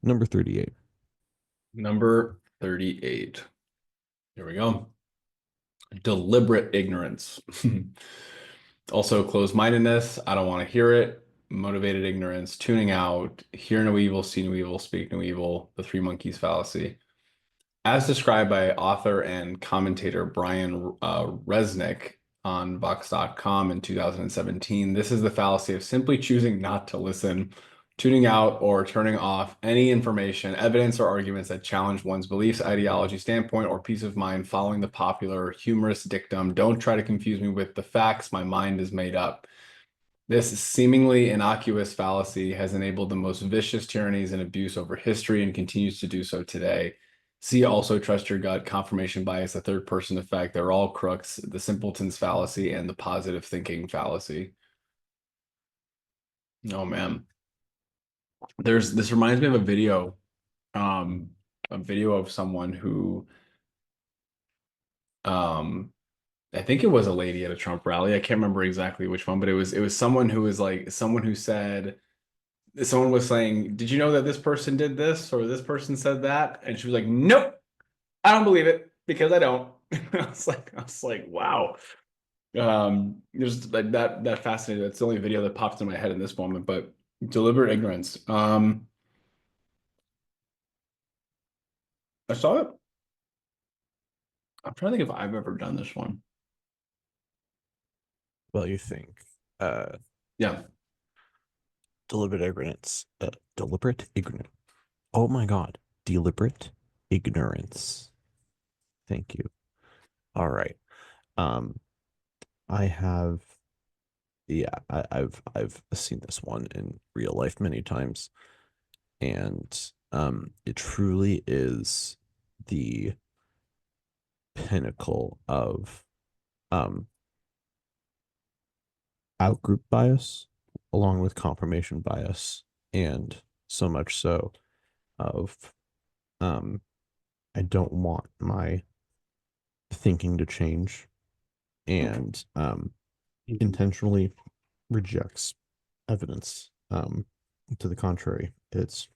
Number 38. Number 38. Here we go. Deliberate ignorance. Also, closed-mindedness. I don't want to hear it. Motivated ignorance. Tuning out. Hear no evil, see no evil, speak no evil. The three monkeys fallacy. As described by author and commentator Brian Resnick on Vox.com in 2017, this is the fallacy of simply choosing not to listen, tuning out, or turning off any information, evidence, or arguments that challenge one's beliefs, ideology, standpoint, or peace of mind, following the popular humorous dictum, "Don't try to confuse me with the facts, my mind is made up." This seemingly innocuous fallacy has enabled the most vicious tyrannies and abuse over history and continues to do so today. See also trust your gut, confirmation bias, the third person effect. They're all crooks, the simpleton's fallacy, and the positive thinking fallacy. Oh man. This reminds me of um, a video of someone who um I think it was a lady at a Trump rally. I can't remember exactly which one, but it was someone who was like someone who said someone was saying, "Did you know that this person did this or this person said that?" And she was like, "Nope, I don't believe it because I don't." I was like, wow. There's like that fascinating. That's the only video that pops in my head in this moment, but deliberate ignorance. I saw it. I'm trying to think if I've ever done this one. Well, you think uh Yeah. deliberate ignorance. Deliberate ignorance. Oh my God. Deliberate ignorance. Thank you. All right. Um, I have yeah, I've seen this one in real life many times, and it truly is the pinnacle of um outgroup bias along with confirmation bias, and so much so of um I don't want my thinking to change, and intentionally rejects evidence to the contrary. It's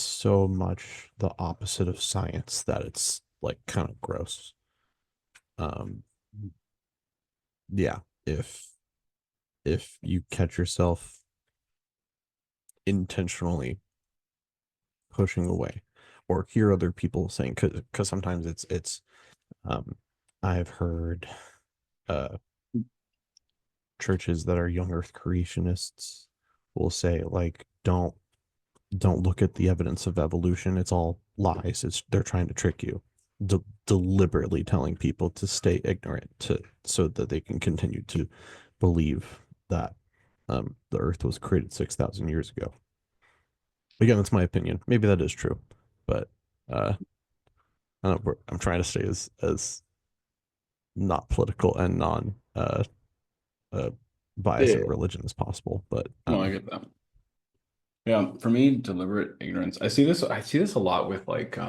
so much the opposite of science that it's like kind of gross. um yeah, if you catch yourself intentionally pushing away or hear other people saying, because sometimes it's um I've heard uh churches that are young earth creationists will say, like, don't look at the evidence of evolution, it's all lies, it's they're trying to trick you, deliberately telling people to stay ignorant to so that they can continue to believe that the earth was created 6,000 years ago. Again, that's my opinion, maybe that is true, but uh I don't know, I'm trying to stay as not political and non uh bias Yeah. in religion as possible, but No, I get that. Yeah, for me, deliberate ignorance. I see this a lot with like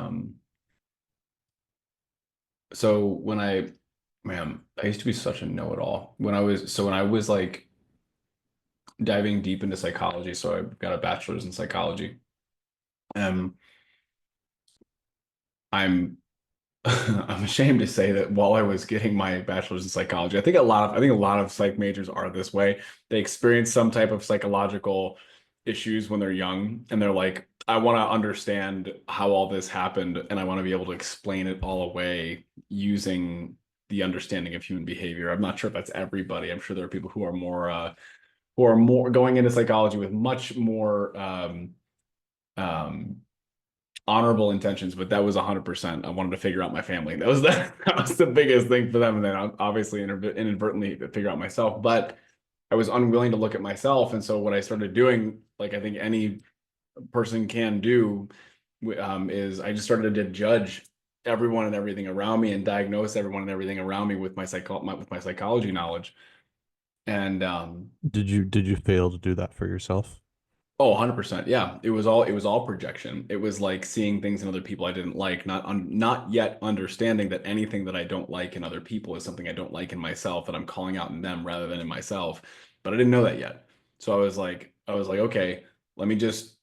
so when I used to be such a know-it-all. When I was like diving deep into psychology, so I got a bachelor's in psychology. Um I'm I'm ashamed to say that while I was getting my bachelor's in psychology, I think a lot of psych majors are this way. They experience some type of psychological issues when they're young, and they're like, I want to understand how all this happened, and I want to be able to explain it all away using the understanding of human behavior. I'm not sure if that's everybody. I'm sure there are people who are more going into psychology with much more um honorable intentions, but that was 100%. I wanted to figure out my family. That was the biggest thing for them. And then obviously inadvertently figure out myself. But I was unwilling to look at myself. And so what I started doing, like I think any person can do, is I just started to judge everyone and everything around me and diagnose everyone and everything around me with with my psychology knowledge. And did you fail to do that for yourself? Oh, 100%. Yeah. It was all projection. It was like seeing things in other people I didn't like, not yet understanding that anything that I don't like in other people is something I don't like in myself that I'm calling out in them rather than in myself. But I didn't know that yet. So I was like, okay, let me just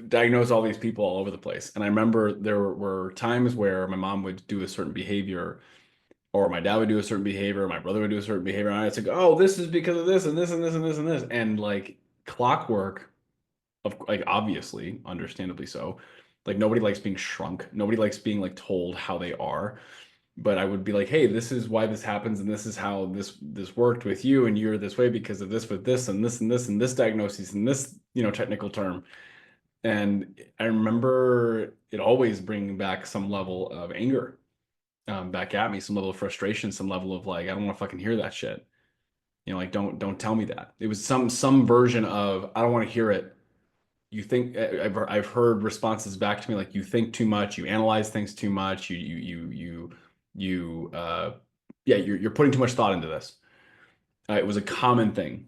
diagnose all these people all over the place. And I remember there were times where my mom would do a certain behavior, or my dad would do a certain behavior, or my brother would do a certain behavior, and I'd say, "Oh, this is because of this and this and this and this and this," and like clockwork of like obviously, understandably so. Like nobody likes being shrunk. Nobody likes being like told how they are. But I would be like, hey, this is why this happens, and this is how this worked with you, and you're this way because of this with this and this and this and this diagnosis and this, technical term. And I remember it always bringing back some level of anger, back at me, some level of frustration, some level of like, I don't want to fucking hear that shit. Like don't tell me that. It was some version of I don't want to hear it. You think I've heard responses back to me like you think too much, you analyze things too much, you yeah, you're putting too much thought into this. It was a common thing.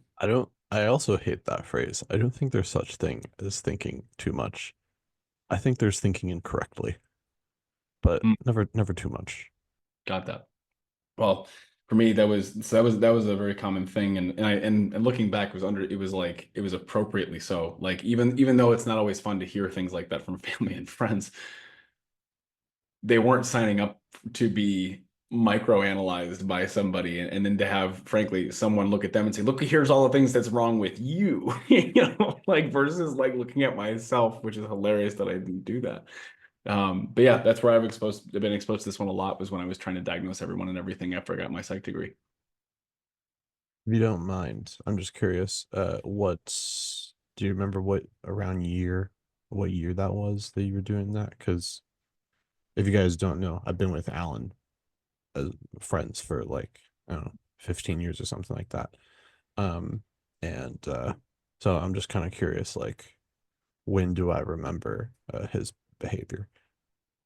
I also hate that phrase. I don't think there's such thing as thinking too much. I think there's thinking incorrectly, but Mm, never too much. got that. Well, for me, that was a very common thing, and looking back, it was appropriately so. Like even though it's not always fun to hear things like that from family and friends, they weren't signing up to be microanalyzed by somebody, and then to have, frankly, someone look at them and say, "Look, here's all the things that's wrong with you," like versus like looking at myself, which is hilarious that I didn't do that. But yeah, that's where I've been exposed to this one a lot was when I was trying to diagnose everyone and everything after I got my psych degree. If you don't mind, I'm just curious. Do you remember what year that was that you were doing that? Because if you guys don't know, I've been with Alan as friends for like, I don't know, 15 years or something like that. Um, and so I'm just kind of curious, like, when do I remember his behavior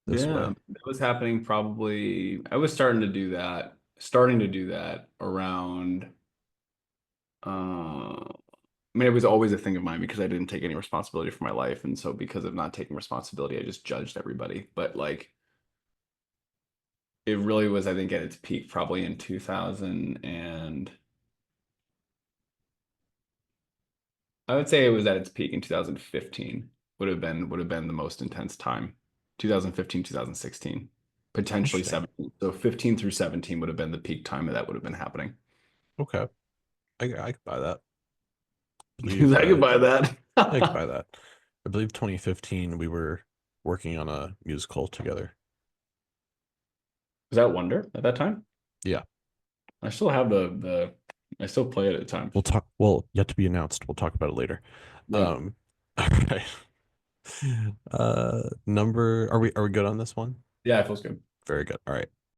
this Yeah, way? that was happening probably. I was starting to do that around. I mean, it was always a thing of mine because I didn't take any responsibility for my life, and so because of not taking responsibility, I just judged everybody. But like, it really was, I think, at its peak probably in 2000, and I would say it was at its peak in 2015. Would have been the most intense time. 2015, 2016, potentially Interesting. 17. So 15 through 17 would have been the peak time that would have been happening. Okay, I could buy that. I believe I could buy that. I could buy that. I believe 2015 we were working on a musical together. Was that Wonder at that time? Yeah, I still have the I still play it at times. we'll talk. Well, yet to be announced. We'll talk about it later. Yeah. Um, all right. Number. Are we good on this one? Yeah, it feels good. Very good. All right.